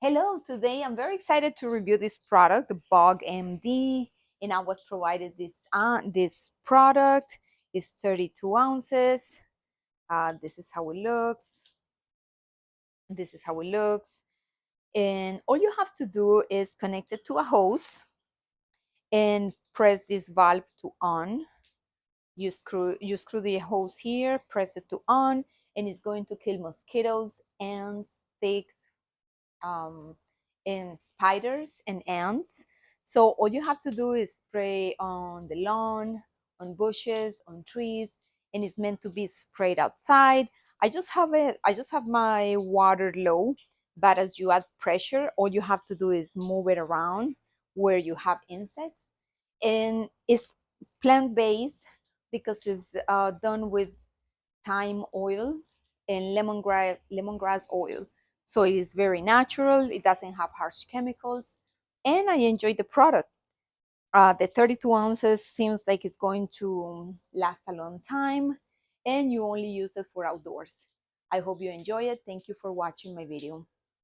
Hello, today I'm very excited to review this product, the BugMD, and I was provided this product. It's 32 ounces. This is how it looks. This is how it looks. And all you have to do is connect it to a hose and press this valve to on. You screw the hose here, press it to on, and it's going to kill mosquitoes, ants, ticks, um, and spiders and ants. So all you have to do is spray on the lawn, on bushes, on trees, and it's meant to be sprayed outside. I just have my water low, but as you add pressure, all you have to do is move it around where you have insects, and it's plant-based because it's done with thyme oil and lemongrass oil. So it is very natural. It doesn't have harsh chemicals, and I enjoy the product. The 32 ounces seems like it's going to last a long time, and you only use it for outdoors. I hope you enjoy it. Thank you for watching my video.